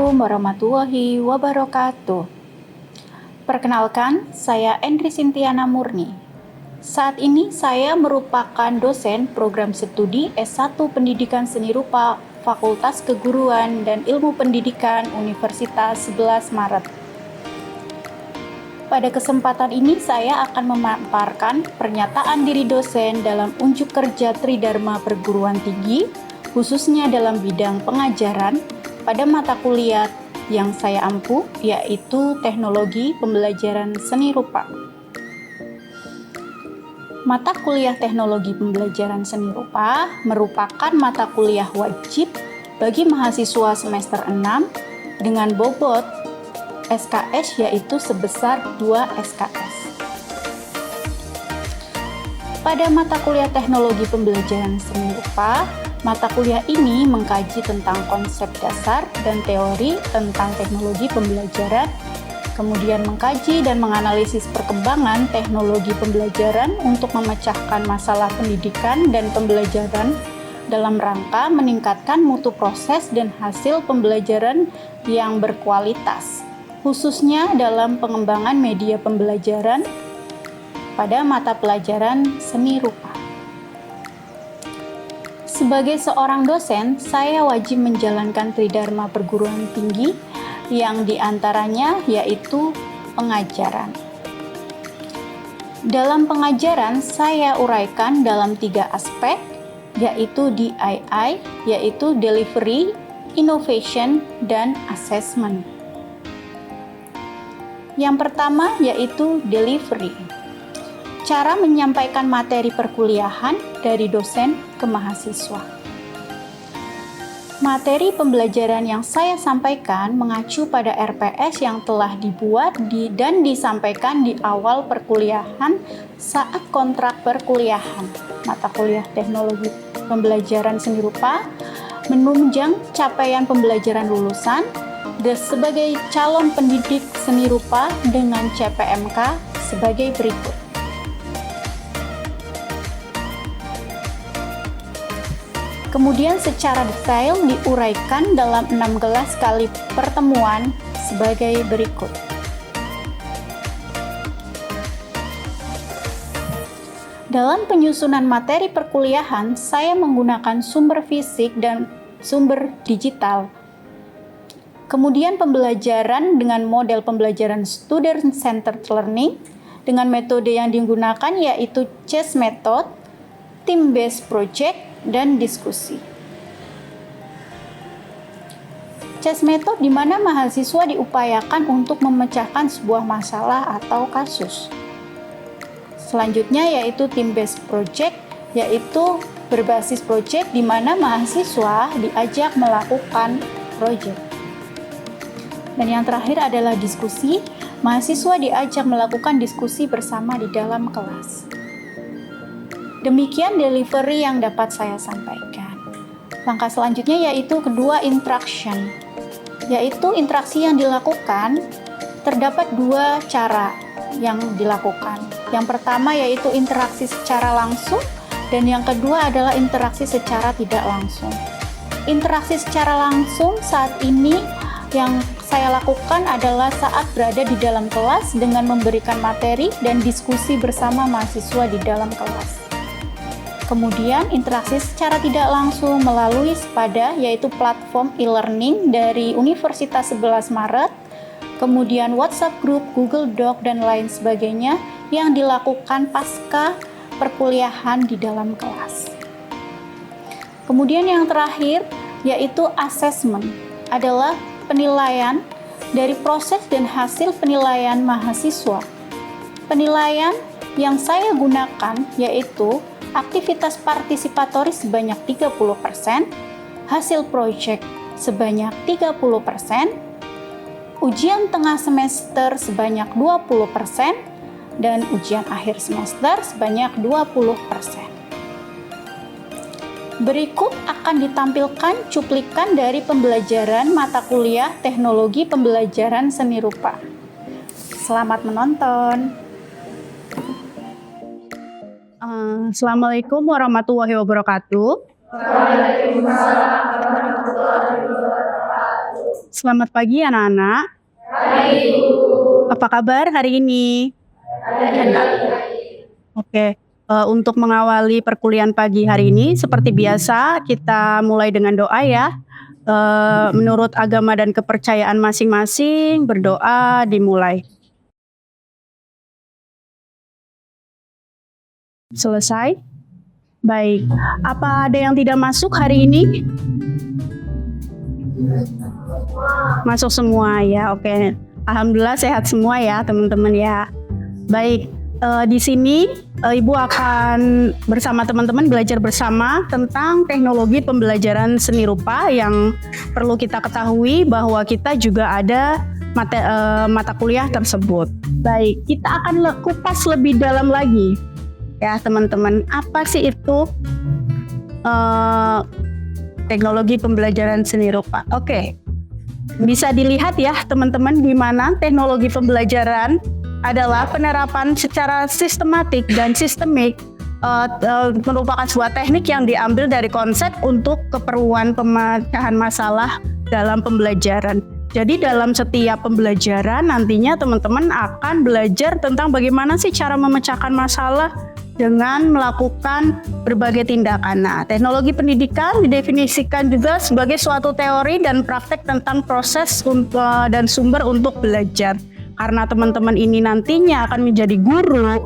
Assalamualaikum warahmatullahi wabarakatuh. Perkenalkan, saya Endri Sintiana Murni. Saat ini saya merupakan dosen program studi S1 Pendidikan Seni Rupa Fakultas Keguruan dan Ilmu Pendidikan Universitas 11 Maret. Pada kesempatan ini saya akan memaparkan pernyataan diri dosen dalam unjuk kerja Tridharma Perguruan Tinggi, khususnya dalam bidang pengajaran pada mata kuliah yang saya ampu, yaitu Teknologi Pembelajaran Seni Rupa. Mata kuliah Teknologi Pembelajaran Seni Rupa merupakan mata kuliah wajib bagi mahasiswa semester 6 dengan bobot SKS yaitu sebesar 2 SKS. Pada mata kuliah Teknologi Pembelajaran Seni Rupa, mata kuliah ini mengkaji tentang konsep dasar dan teori tentang teknologi pembelajaran, kemudian mengkaji dan menganalisis perkembangan teknologi pembelajaran untuk memecahkan masalah pendidikan dan pembelajaran dalam rangka meningkatkan mutu proses dan hasil pembelajaran yang berkualitas, khususnya dalam pengembangan media pembelajaran pada mata pelajaran seni rupa. Sebagai seorang dosen, saya wajib menjalankan Tridharma Perguruan Tinggi yang diantaranya yaitu pengajaran. Dalam pengajaran, saya uraikan dalam 3 aspek, yaitu DII, yaitu Delivery, Innovation, dan Assessment. Yang pertama yaitu Delivery. Cara menyampaikan materi perkuliahan dari dosen ke mahasiswa. Materi pembelajaran yang saya sampaikan mengacu pada RPS yang telah dibuat dan disampaikan di awal perkuliahan saat kontrak perkuliahan mata kuliah Teknologi Pembelajaran Seni Rupa menunjang capaian pembelajaran lulusan sebagai calon pendidik seni rupa dengan CPMK sebagai berikut. Kemudian secara detail diuraikan dalam 16 kali pertemuan sebagai berikut. Dalam penyusunan materi perkuliahan, saya menggunakan sumber fisik dan sumber digital. Kemudian pembelajaran dengan model pembelajaran student-centered learning dengan metode yang digunakan yaitu CHASE method, team-based project, dan diskusi. CHASE method di mana mahasiswa diupayakan untuk memecahkan sebuah masalah atau kasus. Selanjutnya yaitu team-based project, yaitu berbasis project di mana mahasiswa diajak melakukan project. Dan yang terakhir adalah diskusi, mahasiswa diajak melakukan diskusi bersama di dalam kelas. Demikian delivery yang dapat saya sampaikan. Langkah selanjutnya yaitu kedua interaction, yaitu interaksi yang dilakukan terdapat 2 cara yang dilakukan. Yang pertama yaitu interaksi secara langsung dan yang kedua adalah interaksi secara tidak langsung. Interaksi secara langsung saat ini yang saya lakukan adalah saat berada di dalam kelas dengan memberikan materi dan diskusi bersama mahasiswa di dalam kelas. Kemudian interaksi secara tidak langsung melalui SPADA yaitu platform e-learning dari Universitas 11 Maret, kemudian WhatsApp group, Google Doc, dan lain sebagainya yang dilakukan pasca perkuliahan di dalam kelas. Kemudian yang terakhir yaitu assessment adalah penilaian dari proses dan hasil penilaian mahasiswa. Penilaian yang saya gunakan yaitu aktivitas partisipatoris sebanyak 30%, hasil proyek sebanyak 30%, ujian tengah semester sebanyak 20%, dan ujian akhir semester sebanyak 20%. Berikut akan ditampilkan cuplikan dari pembelajaran mata kuliah Teknologi Pembelajaran Seni Rupa. Selamat menonton. Assalamualaikum warahmatullahi wabarakatuh. Waalaikumsalam warahmatullahi wabarakatuh. Selamat pagi anak-anak. Apa kabar hari ini? Oke, untuk mengawali perkuliahan pagi hari ini, seperti biasa kita mulai dengan doa ya. Menurut agama dan kepercayaan masing-masing, berdoa dimulai. Selesai? Baik, apa ada yang tidak masuk hari ini? Masuk semua ya, oke. Alhamdulillah sehat semua ya teman-teman ya. Baik, di sini Ibu akan bersama teman-teman belajar bersama tentang teknologi pembelajaran seni rupa yang perlu kita ketahui bahwa kita juga ada mata kuliah tersebut. Baik, kita akan kupas lebih dalam lagi ya teman-teman. Apa sih itu teknologi pembelajaran seni rupa? Oke. Bisa dilihat ya teman-teman di mana teknologi pembelajaran adalah penerapan secara sistematik dan sistemik merupakan sebuah teknik yang diambil dari konsep untuk keperluan pemecahan masalah dalam pembelajaran. Jadi dalam setiap pembelajaran nantinya teman-teman akan belajar tentang bagaimana sih cara memecahkan masalah dengan melakukan berbagai tindakan. Nah, teknologi pendidikan didefinisikan juga sebagai suatu teori dan praktek tentang proses dan sumber untuk belajar. Karena teman-teman ini nantinya akan menjadi guru,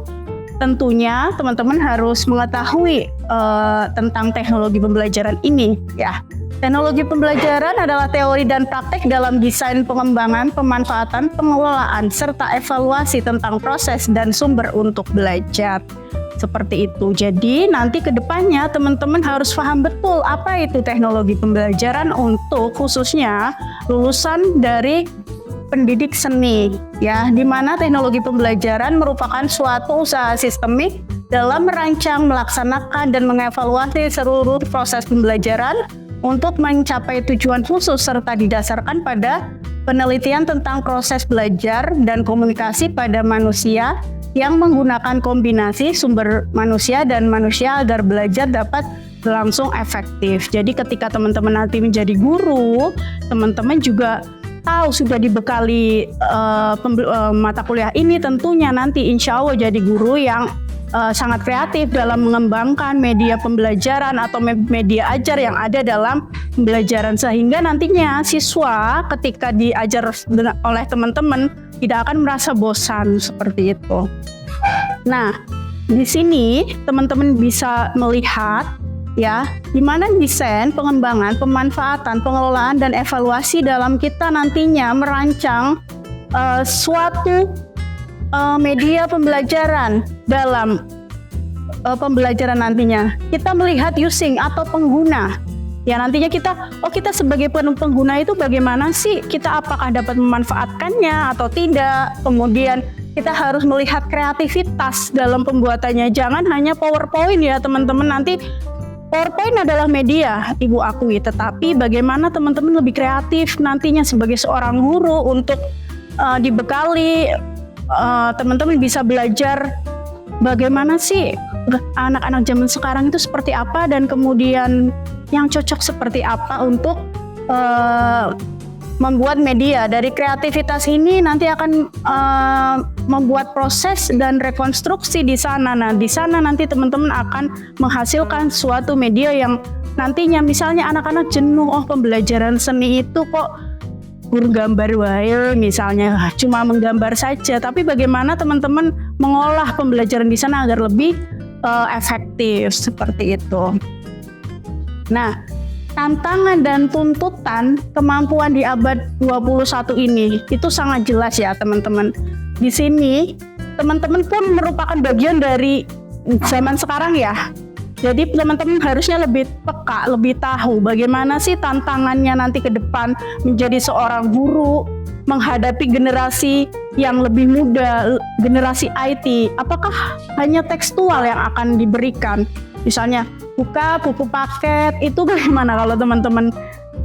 tentunya teman-teman harus mengetahui tentang teknologi pembelajaran ini ya. Teknologi pembelajaran adalah teori dan praktek dalam desain pengembangan, pemanfaatan, pengelolaan, serta evaluasi tentang proses dan sumber untuk belajar. Seperti itu. Jadi nanti ke depannya teman-teman harus paham betul apa itu teknologi pembelajaran untuk khususnya lulusan dari pendidik seni ya, di mana teknologi pembelajaran merupakan suatu usaha sistemik dalam merancang, melaksanakan dan mengevaluasi seluruh proses pembelajaran untuk mencapai tujuan khusus serta didasarkan pada penelitian tentang proses belajar dan komunikasi pada manusia yang menggunakan kombinasi sumber manusia dan manusia agar belajar dapat berlangsung efektif. Jadi ketika teman-teman nanti menjadi guru, teman-teman juga tahu sudah dibekali mata kuliah ini, tentunya nanti insya Allah jadi guru yang sangat kreatif dalam mengembangkan media pembelajaran atau media ajar yang ada dalam pembelajaran, sehingga nantinya siswa ketika diajar oleh teman-teman tidak akan merasa bosan seperti itu. Nah, di sini teman-teman bisa melihat ya, di mana desain, pengembangan, pemanfaatan, pengelolaan dan evaluasi dalam kita nantinya merancang suatu media pembelajaran dalam pembelajaran nantinya. Kita melihat using atau pengguna. Ya nantinya kita sebagai pengguna itu bagaimana sih, kita apakah dapat memanfaatkannya atau tidak. Kemudian kita harus melihat kreativitas dalam pembuatannya. Jangan hanya PowerPoint ya teman-teman, nanti PowerPoint adalah media, Ibu akui, tetapi bagaimana teman-teman lebih kreatif nantinya sebagai seorang guru untuk dibekali teman-teman bisa belajar bagaimana sih anak-anak zaman sekarang itu seperti apa, dan kemudian yang cocok seperti apa untuk membuat media. Dari kreativitas ini nanti akan membuat proses dan rekonstruksi di sana. Nah, di sana nanti teman-teman akan menghasilkan suatu media yang nantinya misalnya anak-anak jenuh, pembelajaran seni itu kok gambar wae misalnya, cuma menggambar saja. Tapi bagaimana teman-teman mengolah pembelajaran di sana agar lebih efektif seperti itu. Nah, tantangan dan tuntutan kemampuan di abad 21 ini itu sangat jelas ya teman-teman. Di sini teman-teman pun merupakan bagian dari zaman sekarang ya. Jadi teman-teman harusnya lebih peka, lebih tahu bagaimana sih tantangannya nanti ke depan menjadi seorang guru, menghadapi generasi yang lebih muda, generasi IT. Apakah hanya tekstual yang akan diberikan? Misalnya buka buku paket, itu bagaimana kalau teman-teman?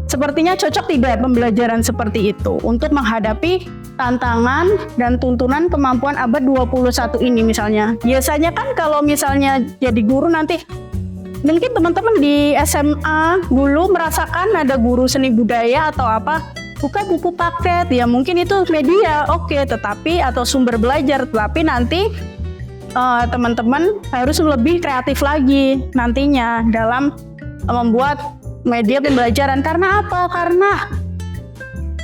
Sepertinya cocok tidak pembelajaran seperti itu untuk menghadapi tantangan dan tuntunan kemampuan abad 21 ini misalnya. Biasanya kan kalau misalnya jadi guru nanti, mungkin teman-teman di SMA dulu merasakan ada guru seni budaya atau apa, buka buku paket, ya mungkin itu media, oke, tetapi atau sumber belajar, tetapi nanti teman-teman harus lebih kreatif lagi nantinya dalam membuat media pembelajaran. Karena apa? Karena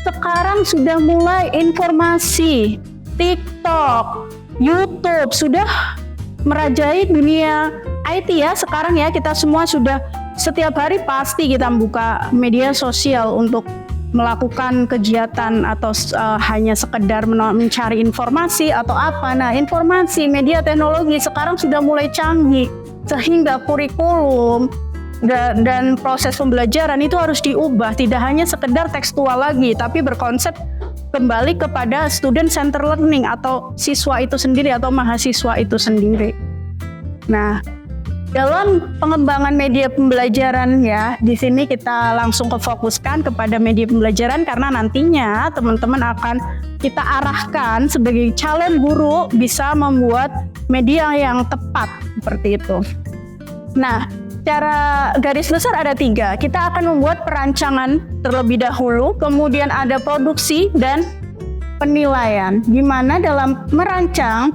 sekarang sudah mulai informasi, TikTok, YouTube sudah merajai dunia IT ya. Sekarang ya kita semua sudah setiap hari pasti kita buka media sosial untuk melakukan kegiatan atau hanya sekedar mencari informasi atau apa. Nah, informasi media teknologi sekarang sudah mulai canggih sehingga kurikulum dan proses pembelajaran itu harus diubah, tidak hanya sekedar tekstual lagi tapi berkonsep kembali kepada student center learning atau siswa itu sendiri atau mahasiswa itu sendiri. Nah, dalam pengembangan media pembelajaran ya, di sini kita langsung fokuskan kepada media pembelajaran karena nantinya teman-teman akan kita arahkan sebagai calon guru bisa membuat media yang tepat seperti itu. Nah, cara garis besar ada 3. Kita akan membuat perancangan terlebih dahulu, kemudian ada produksi dan penilaian. Di mana dalam merancang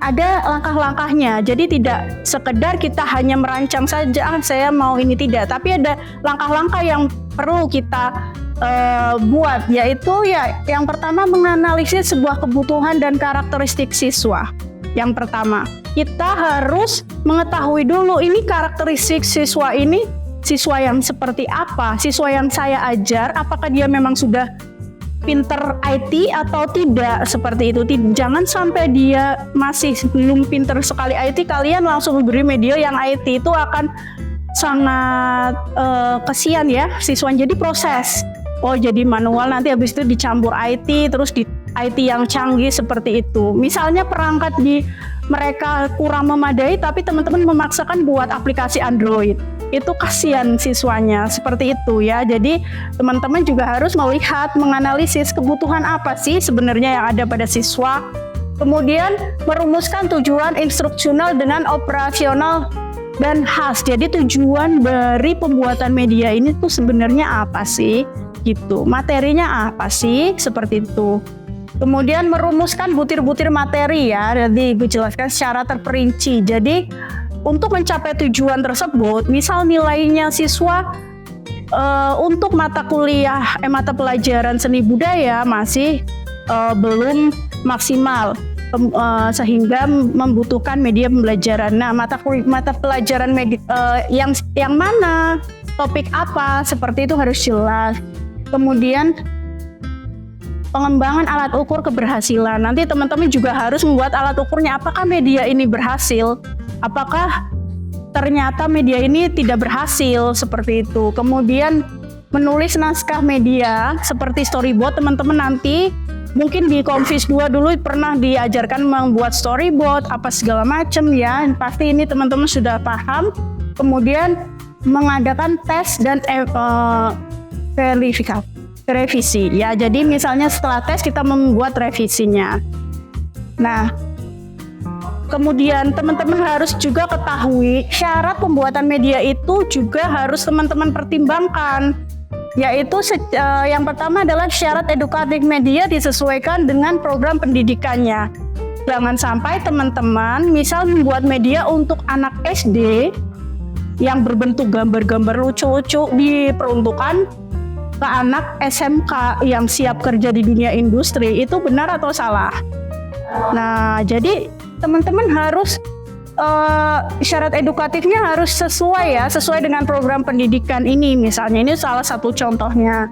ada langkah-langkahnya, jadi tidak sekedar kita hanya merancang saja, saya mau ini, tidak, tapi ada langkah-langkah yang perlu kita buat, yaitu ya yang pertama menganalisis sebuah kebutuhan dan karakteristik siswa. Yang pertama, kita harus mengetahui dulu ini karakteristik siswa ini, siswa yang seperti apa, siswa yang saya ajar, apakah dia memang sudah pinter IT atau tidak, seperti itu. Jangan sampai dia masih belum pinter sekali IT, kalian langsung beri media yang IT, itu akan sangat kesian ya siswanya. Jadi proses, jadi manual, nanti habis itu dicampur IT, terus di IT yang canggih seperti itu. Misalnya perangkat di mereka kurang memadai tapi teman-teman memaksakan buat aplikasi Android, itu kasihan siswanya, seperti itu ya. Jadi teman-teman juga harus melihat, menganalisis kebutuhan apa sih sebenarnya yang ada pada siswa, kemudian merumuskan tujuan instruksional dengan operasional dan khas. Jadi tujuan dari pembuatan media ini tuh sebenarnya apa sih gitu, materinya apa sih, seperti itu. Kemudian merumuskan butir-butir materi ya, jadi dijelaskan secara terperinci. Jadi untuk mencapai tujuan tersebut, misal nilainya siswa untuk mata kuliah, mata pelajaran seni budaya masih belum maksimal, sehingga membutuhkan media pembelajaran. Nah, mata pelajaran yang mana, topik apa, seperti itu harus jelas. Kemudian pengembangan alat ukur keberhasilan. Nanti teman-teman juga harus membuat alat ukurnya, apakah media ini berhasil, apakah ternyata media ini tidak berhasil, seperti itu. Kemudian menulis naskah media seperti storyboard. Teman-teman nanti mungkin di Konfis 2 dulu pernah diajarkan membuat storyboard apa segala macam ya, pasti ini teman-teman sudah paham. Kemudian mengadakan tes dan revisi ya, jadi misalnya setelah tes kita membuat revisinya. Nah, kemudian teman-teman harus juga ketahui syarat pembuatan media itu juga harus teman-teman pertimbangkan, yaitu yang pertama adalah syarat edukatif media disesuaikan dengan program pendidikannya. Jangan sampai teman-teman misal membuat media untuk anak SD yang berbentuk gambar-gambar lucu-lucu diperuntukkan ke anak SMK yang siap kerja di dunia industri, itu benar atau salah? Nah, jadi teman-teman harus syarat edukatifnya harus sesuai dengan program pendidikan ini. Misalnya ini salah satu contohnya.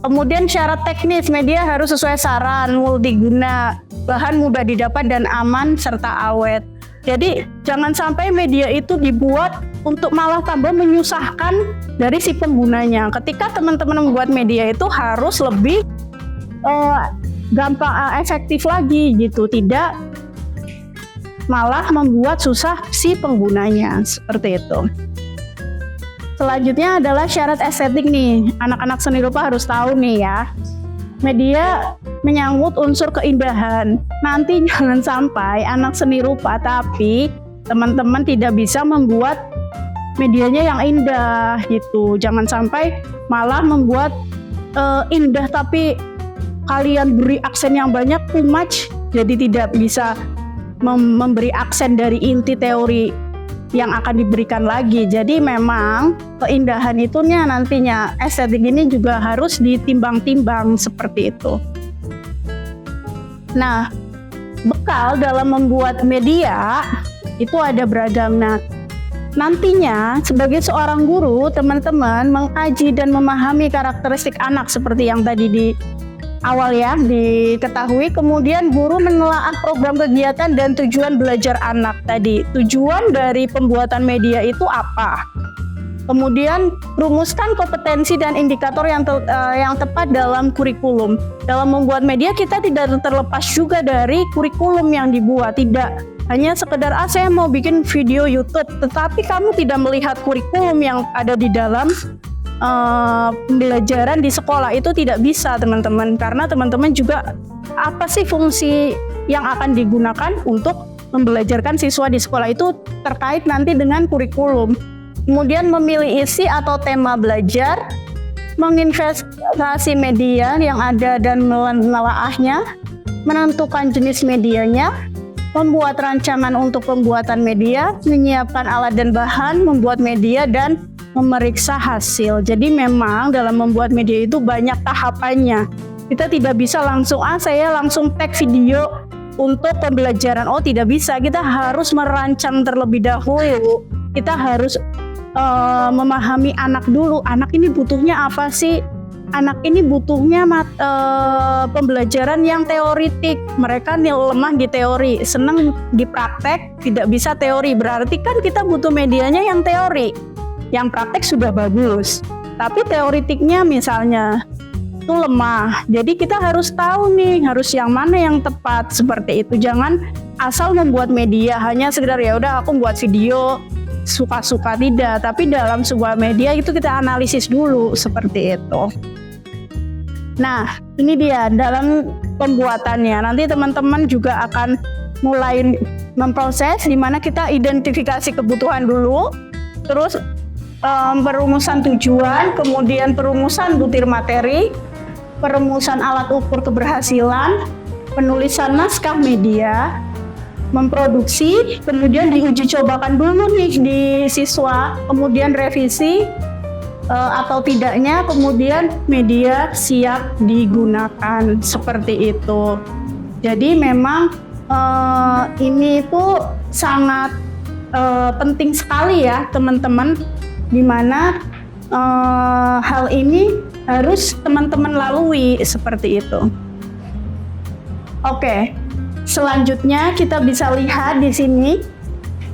Kemudian syarat teknis media harus sesuai saran, multiguna, bahan mudah didapat dan aman serta awet. Jadi jangan sampai media itu dibuat untuk malah tambah menyusahkan dari si penggunanya. Ketika teman-teman membuat media itu harus lebih gampang, efektif lagi gitu, tidak malah membuat susah si penggunanya, seperti itu. Selanjutnya adalah syarat estetik nih. Anak-anak seni rupa harus tahu nih ya. Media menyangkut unsur keindahan. Nanti jangan sampai anak seni rupa tapi teman-teman tidak bisa membuat medianya yang indah gitu. Jangan sampai malah membuat indah tapi kalian beri aksen yang banyak, too much, jadi tidak bisa memberi aksen dari inti teori yang akan diberikan lagi. Jadi memang keindahan itunya nantinya estetik ini juga harus ditimbang-timbang seperti itu. Nah, bekal dalam membuat media itu ada beragam. Nah, nantinya sebagai seorang guru, teman-teman mengkaji dan memahami karakteristik anak seperti yang tadi di awal ya diketahui. Kemudian guru menelaah program kegiatan dan tujuan belajar anak tadi. Tujuan dari pembuatan media itu apa? Kemudian rumuskan kompetensi dan indikator yang tepat dalam kurikulum. Dalam membuat media kita tidak terlepas juga dari kurikulum yang dibuat. Tidak hanya sekedar saya mau bikin video YouTube, tetapi kamu tidak melihat kurikulum yang ada di dalam pembelajaran di sekolah, itu tidak bisa teman-teman, karena teman-teman juga apa sih fungsi yang akan digunakan untuk membelajarkan siswa di sekolah itu terkait nanti dengan kurikulum. Kemudian memilih isi atau tema belajar, menginvestasi media yang ada dan menelaahnya, menentukan jenis medianya, membuat rancangan untuk pembuatan media, menyiapkan alat dan bahan, membuat media, dan memeriksa hasil. Jadi memang dalam membuat media itu banyak tahapannya. Kita tidak bisa langsung saya langsung tag video untuk pembelajaran. Oh, tidak bisa. Kita harus merancang terlebih dahulu. Kita harus memahami anak dulu. Anak ini butuhnya apa sih? Anak ini butuhnya pembelajaran yang teoritik. Mereka lemah di teori, senang di praktek, tidak bisa teori. Berarti kan kita butuh medianya yang teori. Yang praktek sudah bagus, tapi teoritiknya misalnya itu lemah. Jadi kita harus tahu nih, harus yang mana yang tepat seperti itu. Jangan asal membuat media hanya sekedar ya udah aku buat video suka-suka, tidak. Tapi dalam sebuah media itu kita analisis dulu seperti itu. Nah, ini dia dalam pembuatannya. Nanti teman-teman juga akan mulai memproses di mana kita identifikasi kebutuhan dulu, terus perumusan tujuan, kemudian perumusan butir materi, perumusan alat ukur keberhasilan, penulisan naskah media, memproduksi, kemudian diuji cobakan dulu nih di siswa, kemudian revisi atau tidaknya, kemudian media siap digunakan seperti itu. Jadi memang ini itu sangat penting sekali ya teman-teman, di mana hal ini harus teman-teman lalui seperti itu. Oke, selanjutnya kita bisa lihat di sini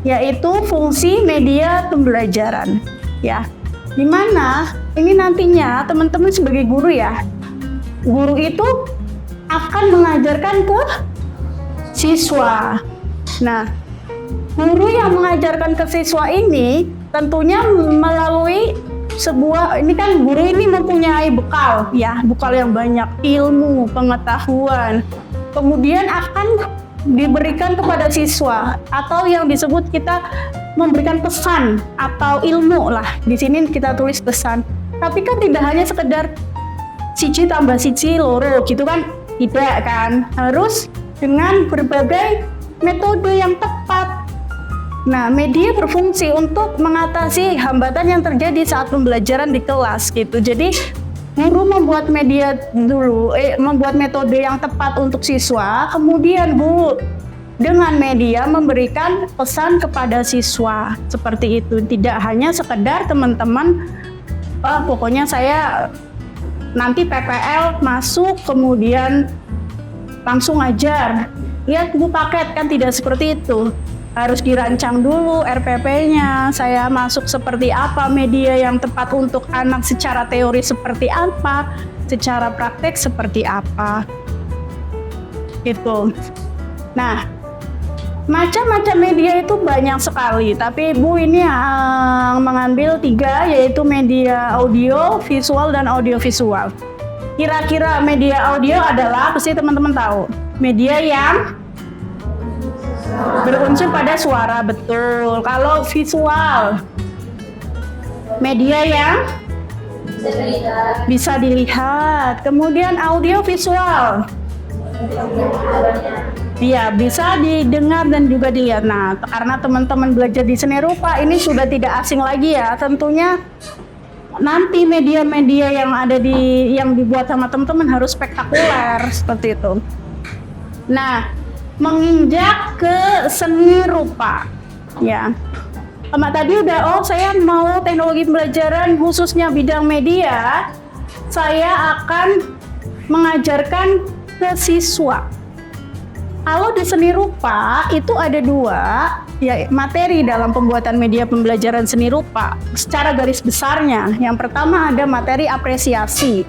yaitu fungsi media pembelajaran ya. Di mana ini nantinya teman-teman sebagai guru ya, guru itu akan mengajarkan ke siswa. Nah, guru yang mengajarkan ke siswa ini tentunya melalui sebuah, ini kan guru ini mempunyai bekal ya, bekal yang banyak, ilmu, pengetahuan. Kemudian akan diberikan kepada siswa atau yang disebut kita memberikan pesan atau ilmu lah. Di sini kita tulis pesan. Tapi kan tidak hanya sekedar siji tambah siji loro gitu kan, tidak kan. Harus dengan berbagai metode yang tepat. Nah, media berfungsi untuk mengatasi hambatan yang terjadi saat pembelajaran di kelas gitu. Jadi guru membuat media dulu, membuat metode yang tepat untuk siswa, kemudian guru dengan media memberikan pesan kepada siswa seperti itu. Tidak hanya sekedar teman-teman, pokoknya saya nanti PPL masuk kemudian langsung ngajar. Ya, tunggu paket, kan tidak seperti itu. Harus dirancang dulu RPP-nya, saya masuk seperti apa, media yang tepat untuk anak secara teori seperti apa, secara praktek seperti apa. Gitu. Nah, macam-macam media itu banyak sekali, tapi Ibu ini mengambil 3, yaitu media audio, visual, dan audiovisual. Kira-kira media audio adalah, pasti teman-teman tahu, media yang berunsur pada suara, betul. Kalau visual, media yang Bisa dilihat. Kemudian audio visual. Iya, bisa didengar dan juga dilihat. Nah, karena teman-teman belajar di seni rupa ini sudah tidak asing lagi ya. Tentunya nanti media-media yang dibuat sama teman-teman harus spektakuler seperti itu. Nah, menginjak ke seni rupa. Ya. Tadi udah, saya mau teknologi pembelajaran khususnya bidang media. Saya akan mengajarkan ke siswa. Kalau di seni rupa itu ada 2 ya materi dalam pembuatan media pembelajaran seni rupa secara garis besarnya. Yang pertama ada materi apresiasi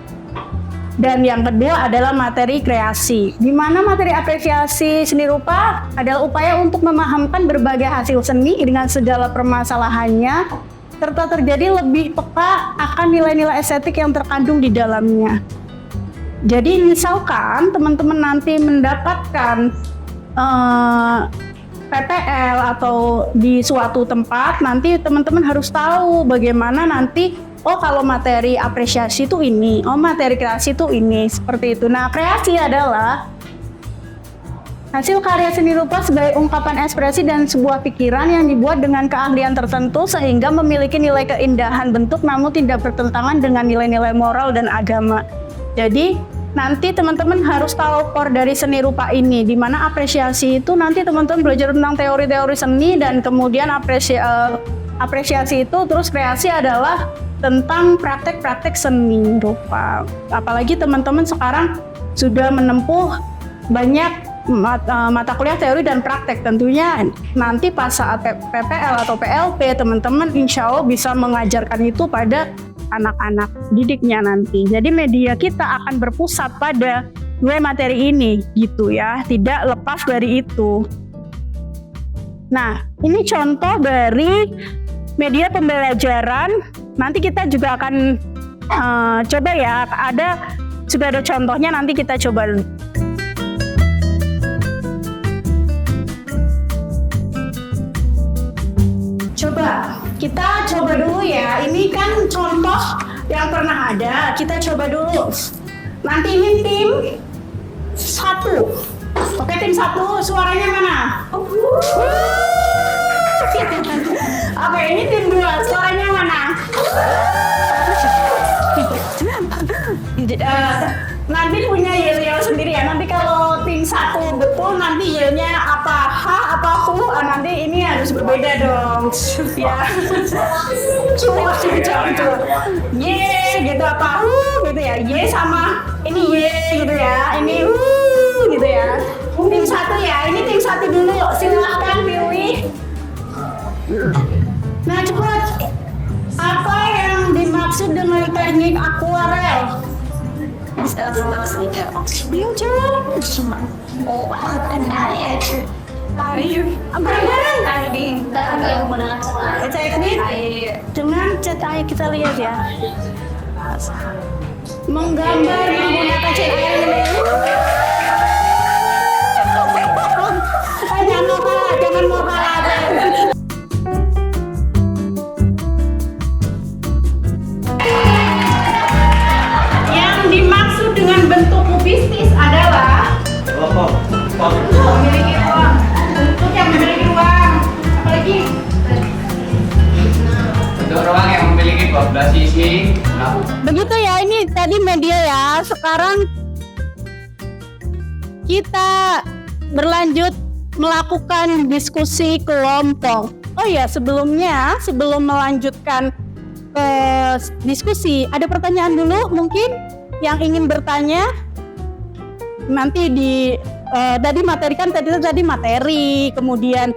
dan yang kedua adalah materi kreasi. Di mana materi apresiasi seni rupa adalah upaya untuk memahamkan berbagai hasil seni dengan segala permasalahannya serta terjadi lebih peka akan nilai-nilai estetik yang terkandung di dalamnya. Jadi misalkan teman-teman nanti mendapatkan PPL atau di suatu tempat, nanti teman-teman harus tahu bagaimana nanti, kalau materi apresiasi itu ini, materi kreasi itu ini, seperti itu. Nah, kreasi adalah hasil karya seni rupa sebagai ungkapan ekspresi dan sebuah pikiran yang dibuat dengan keahlian tertentu sehingga memiliki nilai keindahan bentuk namun tidak bertentangan dengan nilai-nilai moral dan agama. Jadi nanti teman-teman harus tahu core dari seni rupa ini, di mana apresiasi itu nanti teman-teman belajar tentang teori-teori seni dan kemudian apresiasi itu, terus kreasi adalah tentang praktek-praktek seni rupa. Apalagi teman-teman sekarang sudah menempuh banyak mata kuliah teori dan praktek, tentunya nanti pas saat PPL atau PLP teman-teman insya Allah bisa mengajarkan itu pada anak-anak didiknya nanti. Jadi media kita akan berpusat pada 2 materi ini gitu ya, tidak lepas dari itu. Nah, ini contoh dari media pembelajaran. Nanti kita juga akan coba ya, sudah ada contohnya, nanti kita coba dulu. Kita coba dulu ya. Ini kan contoh yang pernah ada. Kita coba dulu. Nanti ini tim 1. Oke, tim 1 suaranya mana? Oke, ini tim 2 suaranya mana? Nanti punya yel-yel sendiri ya. Nanti kalau tim 1 betul, nanti yelnya apa H apa hu, nanti ini harus berbeda dong. Ya. Coba. Ye gitu apa hu gitu ya. Ye sama ini ye gitu ya. Ini gitu ya. Tim 1 ya. Ini tim 1 dulu. Silakan pilih. Nah, cepat. Apa yang dimaksud dengan teknik akuarel? Teknik dengan cat air, kita lihat ya. Menggambar menggunakan cat air. Jangan mau kalah. Dengan bentuk kubistis adalah memiliki ruang, bentuk yang memiliki ruang, apalagi bentuk ruang yang memiliki 12 sisi. Begitu ya, ini tadi media ya. Sekarang kita berlanjut melakukan diskusi kelompok. Oh ya, sebelum melanjutkan diskusi, ada pertanyaan dulu mungkin yang ingin bertanya. Nanti tadi materi, kemudian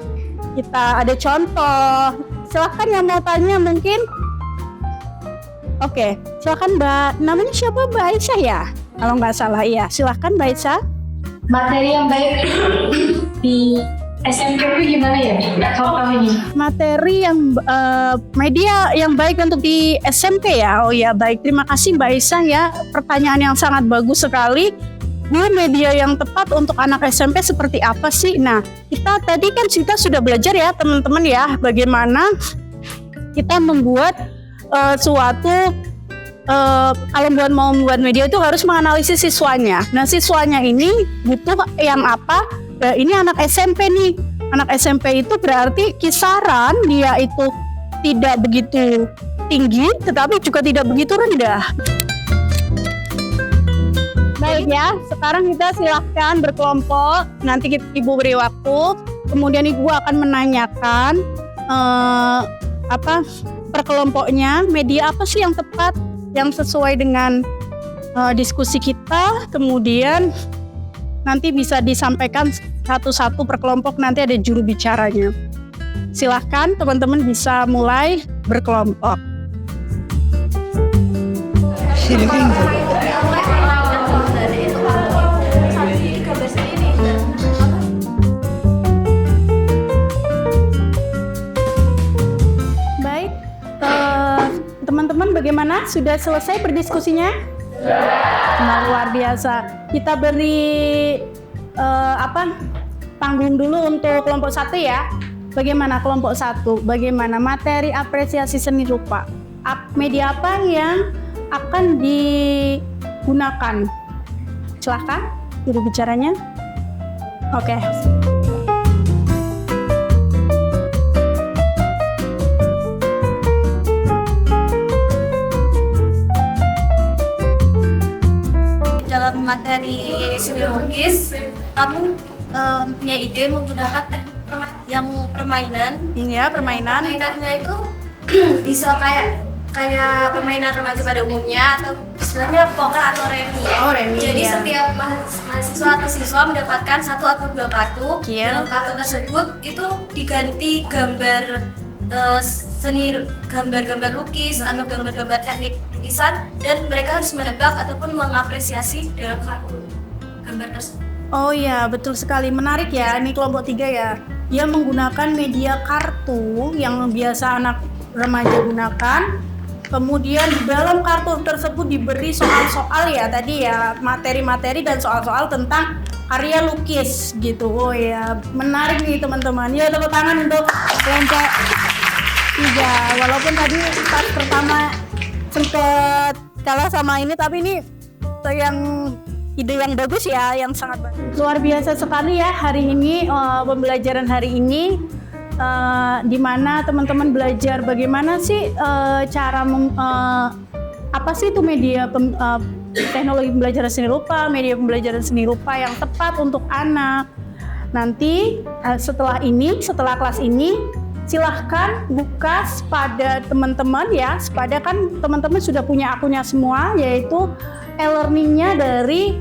kita ada contoh. Silakan yang mau tanya mungkin. Oke, silakan Mbak. Namanya siapa, Mbak Aisyah ya? Kalau nggak salah, iya. Silakan Mbak Aisyah. Materi yang baik di SMP itu gimana ya? Materi yang media yang baik untuk di SMP ya. Oh ya, baik. Terima kasih Mbak Aisyah ya. Pertanyaan yang sangat bagus sekali. Media yang tepat untuk anak SMP seperti apa sih? Nah, kita tadi kan sudah belajar ya teman-teman ya, bagaimana kita membuat suatu kalau mau membuat media itu harus menganalisis siswanya. Nah, siswanya ini butuh yang apa? Ini anak SMP nih. Anak SMP itu berarti kisaran dia itu tidak begitu tinggi, tetapi juga tidak begitu rendah. Baik ya, sekarang kita silahkan berkelompok. Nanti Ibu beri waktu, kemudian Ibu akan menanyakan per kelompoknya media apa sih yang tepat, yang sesuai dengan diskusi kita. Kemudian nanti bisa disampaikan satu-satu per kelompok, nanti ada juru bicaranya. Silahkan teman-teman bisa mulai berkelompok. Baik, teman-teman bagaimana? Sudah selesai berdiskusinya? Nah, luar biasa. Kita beri panggung dulu untuk kelompok 1 ya. Bagaimana kelompok 1? Bagaimana materi apresiasi seni rupa? Media apa yang akan digunakan? Silakan, juru bicaranya. Oke. Dalam materi seni lukis, kamu punya ide menggunakan yang permainan. Ini ya, permainan. Permainannya itu bisa kayak permainan remaja pada umumnya, atau istilahnya poker atau remi. Oh, remi. Jadi ya. setiap mahasiswa atau siswa mendapatkan 1 atau 2 kartu. Dalam kartu tersebut itu diganti gambar gambar lukis atau gambar teknik lukisan, dan mereka harus menebak ataupun mengapresiasi dalam kartu gambar tersebut. Oh ya, betul sekali. Menarik ya. Ini kelompok 3 ya. Dia menggunakan media kartu yang biasa anak remaja gunakan. Kemudian di dalam kartu tersebut diberi soal-soal ya, tadi ya, materi-materi dan soal-soal tentang karya lukis gitu. Oh ya, menarik nih teman-teman. Ya, tepuk tangan untuk kelompok 3. Walaupun tadi pas pertama sempat kalah sama ini, tapi ini yang ide yang bagus ya, yang sangat bagus. Luar biasa sekali ya hari ini, pembelajaran hari ini, di mana teman-teman belajar bagaimana sih cara apa sih itu media teknologi pembelajaran seni rupa, media pembelajaran seni rupa yang tepat untuk anak. Nanti setelah kelas ini silahkan buka pada teman-teman ya, pada kan teman-teman sudah punya akunnya semua, yaitu e-learningnya dari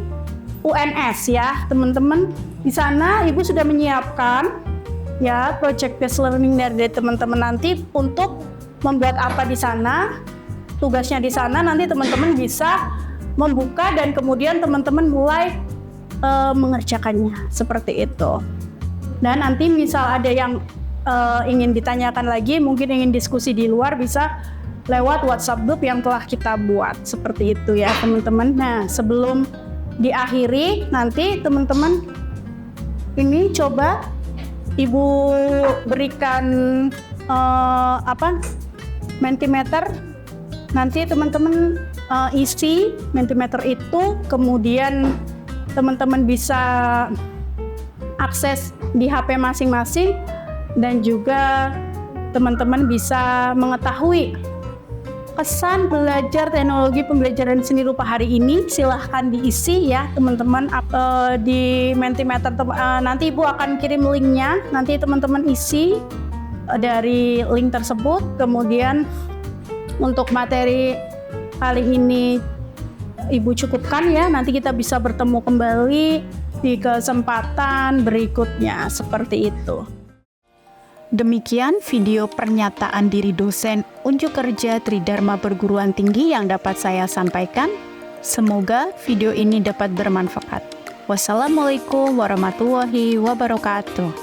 UNS ya teman-teman. Di sana Ibu sudah menyiapkan ya project based learning dari teman-teman nanti untuk membuat apa di sana, tugasnya di sana. Nanti teman-teman bisa membuka dan kemudian teman-teman mulai mengerjakannya seperti itu. Dan nanti misal ada yang ingin ditanyakan lagi, mungkin ingin diskusi di luar, bisa lewat WhatsApp group yang telah kita buat seperti itu ya teman-teman. Nah, sebelum diakhiri nanti teman-teman ini coba Ibu berikan Mentimeter. Nanti teman-teman isi Mentimeter itu, kemudian teman-teman bisa akses di HP masing-masing, dan juga teman-teman bisa mengetahui kesan belajar teknologi pembelajaran seni rupa hari ini. Silahkan diisi ya teman-teman di Mentimeter. Nanti Ibu akan kirim linknya, nanti teman-teman isi dari link tersebut. Kemudian untuk materi kali ini Ibu cukupkan ya, nanti kita bisa bertemu kembali di kesempatan berikutnya seperti itu. Demikian video pernyataan diri dosen unjuk kerja Tridharma Perguruan Tinggi yang dapat saya sampaikan. Semoga video ini dapat bermanfaat. Wassalamualaikum warahmatullahi wabarakatuh.